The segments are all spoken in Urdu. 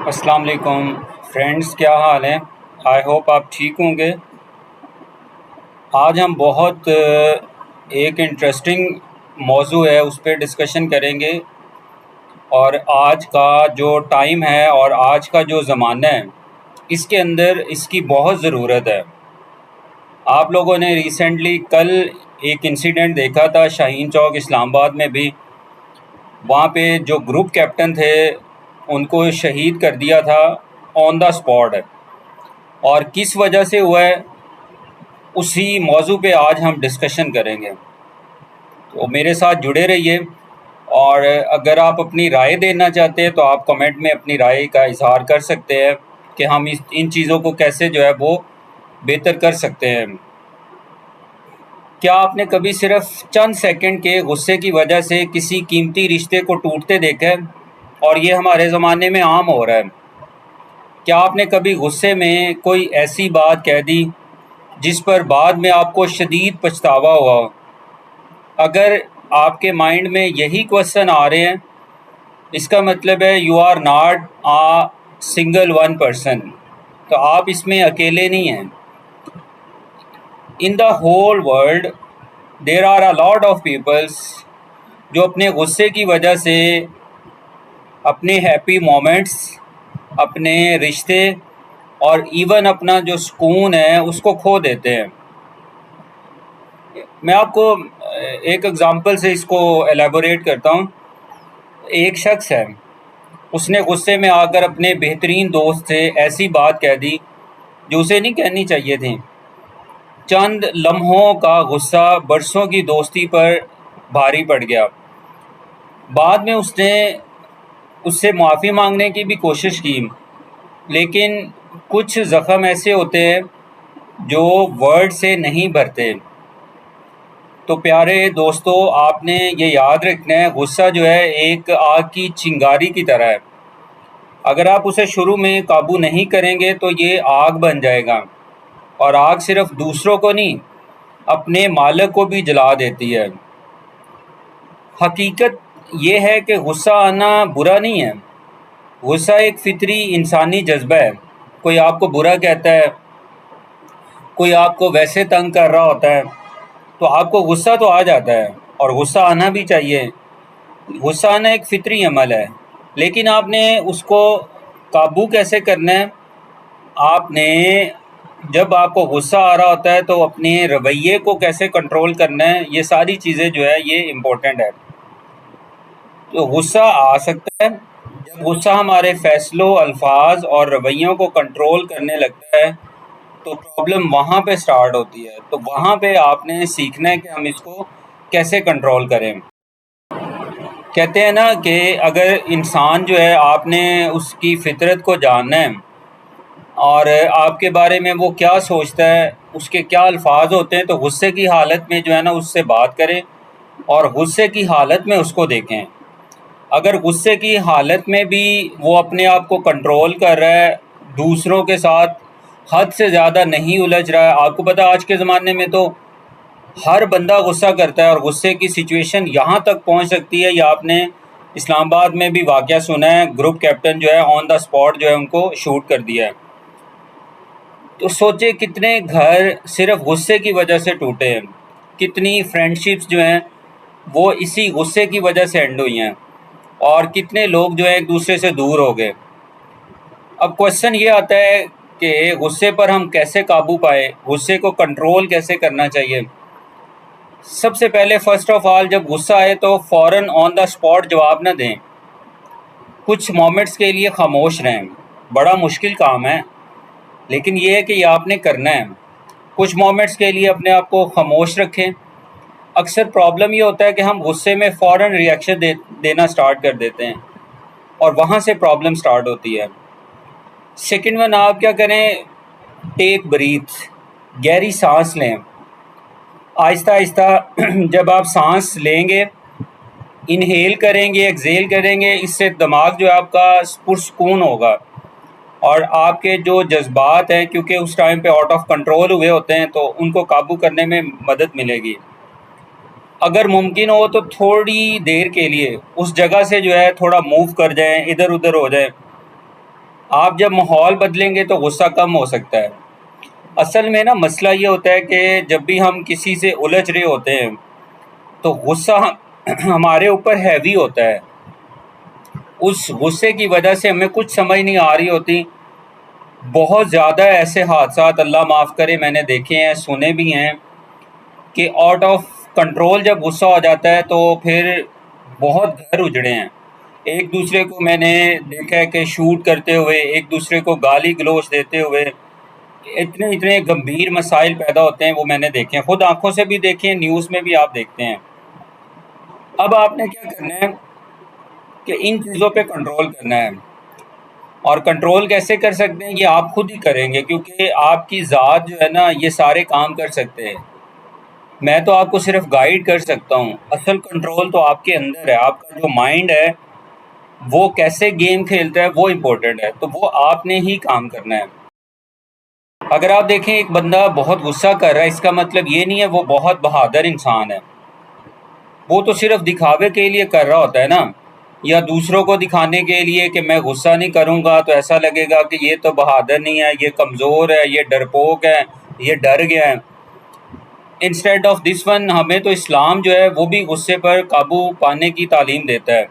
السلام علیکم فرینڈس، کیا حال ہیں؟ آئی ہوپ آپ ٹھیک ہوں گے۔ آج ہم بہت ایک انٹرسٹنگ موضوع ہے اس پہ ڈسکشن کریں گے، اور آج کا جو ٹائم ہے اور آج کا جو زمانہ ہے اس کے اندر اس کی بہت ضرورت ہے۔ آپ لوگوں نے ریسنٹلی کل ایک انسیڈنٹ دیکھا تھا شاہین چوک اسلام آباد میں بھی، وہاں پہ جو گروپ کیپٹن تھے ان کو شہید کر دیا تھا آن دا اسپاٹ، اور کس وجہ سے ہوا ہے اسی موضوع پہ آج ہم ڈسکشن کریں گے۔ تو میرے ساتھ جڑے رہیے، اور اگر آپ اپنی رائے دینا چاہتے ہیں تو آپ کمنٹ میں اپنی رائے کا اظہار کر سکتے ہیں کہ ہم ان چیزوں کو کیسے جو ہے وہ بہتر کر سکتے ہیں۔ کیا آپ نے کبھی صرف چند سیکنڈ کے غصے کی وجہ سے کسی قیمتی رشتے کو ٹوٹتے دیکھا ہے؟ اور یہ ہمارے زمانے میں عام ہو رہا ہے۔ کیا آپ نے کبھی غصے میں کوئی ایسی بات کہہ دی جس پر بعد میں آپ کو شدید پچھتاوا ہوا؟ اگر آپ کے مائنڈ میں یہی کوشچن آ رہے ہیں، اس کا مطلب ہے you are not single one person, تو آپ اس میں اکیلے نہیں ہیں۔ In the whole world there are a lot of peoples جو اپنے غصے کی وجہ سے اپنے ہیپی مومنٹس، اپنے رشتے اور ایون اپنا جو سکون ہے اس کو کھو دیتے ہیں۔ میں آپ کو ایک ایگزامپل سے اس کو ایلیبوریٹ کرتا ہوں۔ ایک شخص ہے، اس نے غصے میں آ کر اپنے بہترین دوست سے ایسی بات کہہ دی جو اسے نہیں کہنی چاہیے تھی۔ چند لمحوں کا غصہ برسوں کی دوستی پر بھاری پڑ گیا۔ بعد میں اس نے اس سے معافی مانگنے کی بھی کوشش کی، لیکن کچھ زخم ایسے ہوتے ہیں جو ورڈ سے نہیں بھرتے۔ تو پیارے دوستو، آپ نے یہ یاد رکھنا ہے، غصہ جو ہے ایک آگ کی چنگاری کی طرح ہے۔ اگر آپ اسے شروع میں قابو نہیں کریں گے تو یہ آگ بن جائے گا، اور آگ صرف دوسروں کو نہیں، اپنے مالک کو بھی جلا دیتی ہے۔ حقیقت یہ ہے کہ غصہ آنا برا نہیں ہے۔ غصہ ایک فطری انسانی جذبہ ہے۔ کوئی آپ کو برا کہتا ہے، کوئی آپ کو ویسے تنگ کر رہا ہوتا ہے تو آپ کو غصہ تو آ جاتا ہے، اور غصہ آنا بھی چاہیے۔ غصہ آنا ایک فطری عمل ہے، لیکن آپ نے اس کو قابو کیسے کرنا ہے؟ آپ نے جب آپ کو غصہ آ رہا ہوتا ہے تو اپنے رویے کو کیسے کنٹرول کرنا ہے، یہ ساری چیزیں جو ہے یہ امپورٹنٹ ہے۔ تو غصہ آ سکتا ہے، جب غصہ ہمارے فیصلوں، الفاظ اور رویوں کو کنٹرول کرنے لگتا ہے تو پرابلم وہاں پہ سٹارٹ ہوتی ہے۔ تو وہاں پہ آپ نے سیکھنا ہے کہ ہم اس کو کیسے کنٹرول کریں۔ کہتے ہیں نا کہ اگر انسان جو ہے، آپ نے اس کی فطرت کو جاننا ہے اور آپ کے بارے میں وہ کیا سوچتا ہے، اس کے کیا الفاظ ہوتے ہیں، تو غصے کی حالت میں جو ہے نا اس سے بات کریں، اور غصے کی حالت میں اس کو دیکھیں۔ اگر غصے کی حالت میں بھی وہ اپنے آپ کو کنٹرول کر رہا ہے، دوسروں کے ساتھ حد سے زیادہ نہیں الجھ رہا ہے۔ آپ کو پتہ آج کے زمانے میں تو ہر بندہ غصہ کرتا ہے، اور غصے کی سچویشن یہاں تک پہنچ سکتی ہے، یا آپ نے اسلام آباد میں بھی واقعہ سنا ہے، گروپ کیپٹن جو ہے آن دا اسپاٹ جو ہے ان کو شوٹ کر دیا ہے۔ تو سوچے کتنے گھر صرف غصے کی وجہ سے ٹوٹے ہیں، کتنی فرینڈشپس جو ہیں وہ اسی غصے کی وجہ سے اینڈ ہوئی ہیں، اور کتنے لوگ جو ہیں ایک دوسرے سے دور ہو گئے۔ اب کوشچن یہ آتا ہے کہ غصے پر ہم کیسے قابو پائے، غصے کو کنٹرول کیسے کرنا چاہیے۔ سب سے پہلے فرسٹ آف آل، جب غصہ آئے تو فوراً آن دا اسپاٹ جواب نہ دیں، کچھ مومنٹس کے لیے خاموش رہیں۔ بڑا مشکل کام ہے، لیکن یہ ہے کہ یہ آپ نے کرنا ہے۔ کچھ مومنٹس کے لیے اپنے آپ کو خاموش رکھیں۔ اکثر پرابلم یہ ہوتا ہے کہ ہم غصے میں فوراً ریئیکشن دینا سٹارٹ کر دیتے ہیں، اور وہاں سے پرابلم سٹارٹ ہوتی ہے۔ سیکنڈ ون، آپ کیا کریں، ٹیک بریتھ، گہری سانس لیں۔ آہستہ آہستہ جب آپ سانس لیں گے، انہیل کریں گے، ایکزیل کریں گے، اس سے دماغ جو ہے آپ کا پرسکون ہوگا، اور آپ کے جو جذبات ہیں کیونکہ اس ٹائم پہ آؤٹ آف کنٹرول ہوئے ہوتے ہیں تو ان کو قابو کرنے میں مدد ملے گی۔ اگر ممکن ہو تو تھوڑی دیر کے لیے اس جگہ سے جو ہے تھوڑا موو کر جائیں، ادھر ادھر ہو جائیں، آپ جب ماحول بدلیں گے تو غصہ کم ہو سکتا ہے۔ اصل میں نا مسئلہ یہ ہوتا ہے کہ جب بھی ہم کسی سے الجھ رہے ہوتے ہیں تو غصہ ہمارے اوپر ہیوی ہوتا ہے۔ اس غصے کی وجہ سے ہمیں کچھ سمجھ نہیں آ رہی ہوتی۔ بہت زیادہ ایسے حادثات اللہ معاف کرے میں نے دیکھے ہیں، سنے بھی ہیں، کہ آؤٹ آف کنٹرول جب غصہ ہو جاتا ہے تو پھر بہت گھر اجڑے ہیں۔ ایک دوسرے کو میں نے دیکھا ہے کہ شوٹ کرتے ہوئے، ایک دوسرے کو گالی گلوچ دیتے ہوئے اتنے گمبھیر مسائل پیدا ہوتے ہیں، وہ میں نے دیکھے ہیں، خود آنکھوں سے بھی دیکھے ہیں، نیوز میں بھی آپ دیکھتے ہیں۔ اب آپ نے کیا کرنا ہے کہ ان چیزوں پہ کنٹرول کرنا ہے، اور کنٹرول کیسے کر سکتے ہیں؟ یہ آپ خود ہی کریں گے، کیونکہ آپ کی ذات جو ہے نا یہ سارے کام کر سکتے ہیں، میں تو آپ کو صرف گائیڈ کر سکتا ہوں۔ اصل کنٹرول تو آپ کے اندر ہے، آپ کا جو مائنڈ ہے وہ کیسے گیم کھیلتا ہے وہ امپورٹنٹ ہے، تو وہ آپ نے ہی کام کرنا ہے۔ اگر آپ دیکھیں ایک بندہ بہت غصہ کر رہا ہے، اس کا مطلب یہ نہیں ہے وہ بہت بہادر انسان ہے، وہ تو صرف دکھاوے کے لیے کر رہا ہوتا ہے نا، یا دوسروں کو دکھانے کے لیے کہ میں غصہ نہیں کروں گا تو ایسا لگے گا کہ یہ تو بہادر نہیں ہے، یہ کمزور ہے، یہ ڈرپوک ہے، یہ ڈر گیا ہے۔ انسٹیڈ آف دس ون، ہمیں تو اسلام جو ہے وہ بھی غصے پر قابو پانے کی تعلیم دیتا ہے۔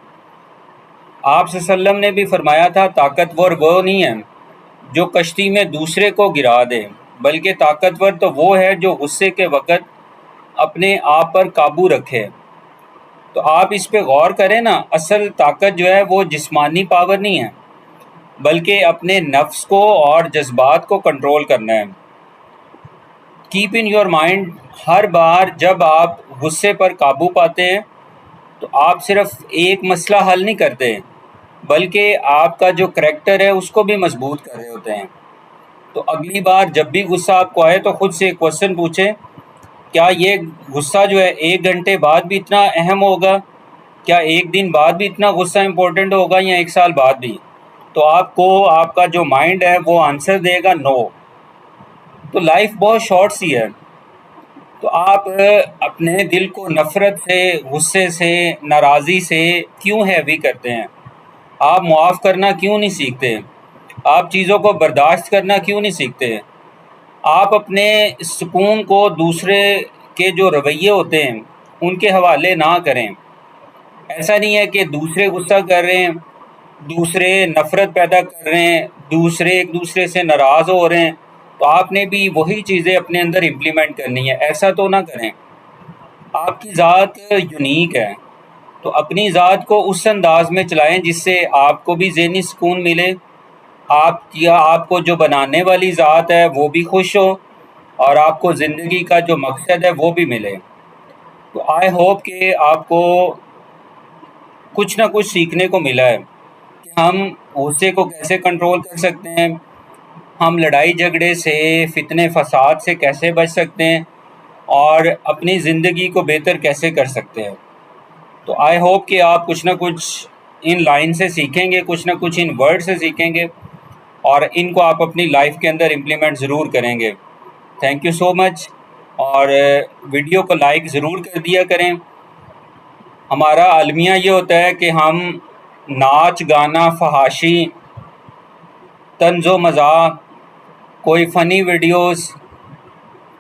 آپ صلی اللہ علیہ وسلم نے بھی فرمایا تھا طاقتور وہ نہیں ہے جو کشتی میں دوسرے کو گرا دے، بلکہ طاقتور تو وہ ہے جو غصے کے وقت اپنے آپ پر قابو رکھے۔ تو آپ اس پہ غور کریں نا، اصل طاقت جو ہے وہ جسمانی پاور نہیں ہے، بلکہ اپنے نفس کو اور جذبات کو کنٹرول کرنا ہے۔ کیپ ان یور مائنڈ، ہر بار جب آپ غصے پر قابو پاتے ہیں تو آپ صرف ایک مسئلہ حل نہیں کرتے، بلکہ آپ کا جو کریکٹر ہے اس کو بھی مضبوط کر رہے ہوتے ہیں۔ تو اگلی بار جب بھی غصہ آپ کو آئے تو خود سے ایک کوشچن پوچھیں، کیا یہ غصہ جو ہے 1 گھنٹے بعد بھی اتنا اہم ہوگا؟ کیا 1 دن بعد بھی اتنا غصہ امپورٹنٹ ہوگا، یا 1 سال بعد بھی؟ تو آپ کو آپ کا جو مائنڈ ہے وہ آنسر دے گا نو۔ تو لائف بہت شارٹ سی ہے، تو آپ اپنے دل کو نفرت سے، غصے سے، ناراضی سے کیوں ہیوی کرتے ہیں؟ آپ معاف کرنا کیوں نہیں سیکھتے؟ آپ چیزوں کو برداشت کرنا کیوں نہیں سیکھتے؟ آپ اپنے سکون کو دوسرے کے جو رویے ہوتے ہیں ان کے حوالے نہ کریں۔ ایسا نہیں ہے کہ دوسرے غصہ کر رہے ہیں، دوسرے نفرت پیدا کر رہے ہیں، دوسرے ایک دوسرے سے ناراض ہو رہے ہیں تو آپ نے بھی وہی چیزیں اپنے اندر امپلیمنٹ کرنی ہے، ایسا تو نہ کریں۔ آپ کی ذات یونیک ہے، تو اپنی ذات کو اس انداز میں چلائیں جس سے آپ کو بھی ذہنی سکون ملے، آپ کو جو بنانے والی ذات ہے وہ بھی خوش ہو، اور آپ کو زندگی کا جو مقصد ہے وہ بھی ملے۔ تو آئی ہوپ کہ آپ کو کچھ نہ کچھ سیکھنے کو ملا ہے کہ ہم غصے کو کیسے کنٹرول کر سکتے ہیں، ہم لڑائی جھگڑے سے، فتنے فساد سے کیسے بچ سکتے ہیں، اور اپنی زندگی کو بہتر کیسے کر سکتے ہیں۔ تو آئی ہوپ کہ آپ کچھ نہ کچھ ان لائن سے سیکھیں گے، کچھ نہ کچھ ان ورڈ سے سیکھیں گے، اور ان کو آپ اپنی لائف کے اندر امپلیمنٹ ضرور کریں گے۔ تھینک یو سو مچ، اور ویڈیو کو لائک ضرور کر دیا کریں۔ ہمارا المیہ یہ ہوتا ہے کہ ہم ناچ گانا، فحاشی، طنز و مزاح، کوئی فنی ویڈیوز،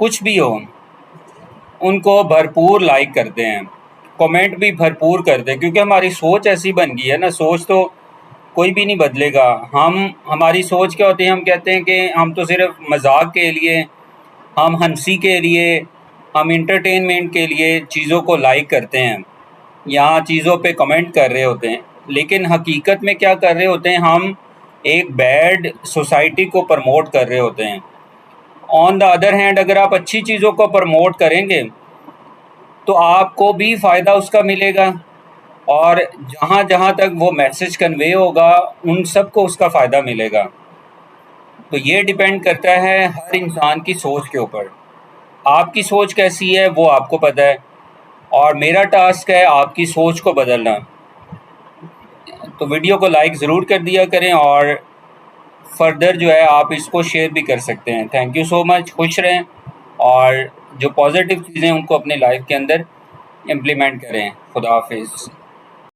کچھ بھی ہو، ان کو بھرپور لائک کرتے ہیں، کمنٹ بھی بھرپور کرتے ہیں، کیونکہ ہماری سوچ ایسی بن گئی ہے نا، سوچ تو کوئی بھی نہیں بدلے گا۔ ہماری سوچ کیا ہوتی ہے؟ ہم کہتے ہیں کہ ہم تو صرف مذاق کے لیے، ہم ہنسی کے لیے، ہم انٹرٹینمنٹ کے لیے چیزوں کو لائک کرتے ہیں، یہاں چیزوں پہ کمنٹ کر رہے ہوتے ہیں، لیکن حقیقت میں کیا کر رہے ہوتے ہیں؟ ہم ایک بیڈ سوسائٹی کو پرموٹ کر رہے ہوتے ہیں۔ آن دا ادر ہینڈ، اگر آپ اچھی چیزوں کو پرموٹ کریں گے تو آپ کو بھی فائدہ اس کا ملے گا، اور جہاں جہاں تک وہ میسج کنوے ہوگا ان سب کو اس کا فائدہ ملے گا۔ تو یہ ڈیپینڈ کرتا ہے ہر انسان کی سوچ کے اوپر۔ آپ کی سوچ کیسی ہے وہ آپ کو پتہ ہے، اور میرا ٹاسک ہے آپ کی سوچ کو بدلنا۔ تو ویڈیو کو لائک ضرور کر دیا کریں، اور فردر جو ہے آپ اس کو شیئر بھی کر سکتے ہیں۔ تھینک یو سو مچ، خوش رہیں، اور جو پازیٹیو چیزیں ان کو اپنی لائف کے اندر امپلیمنٹ کریں۔ خدا حافظ۔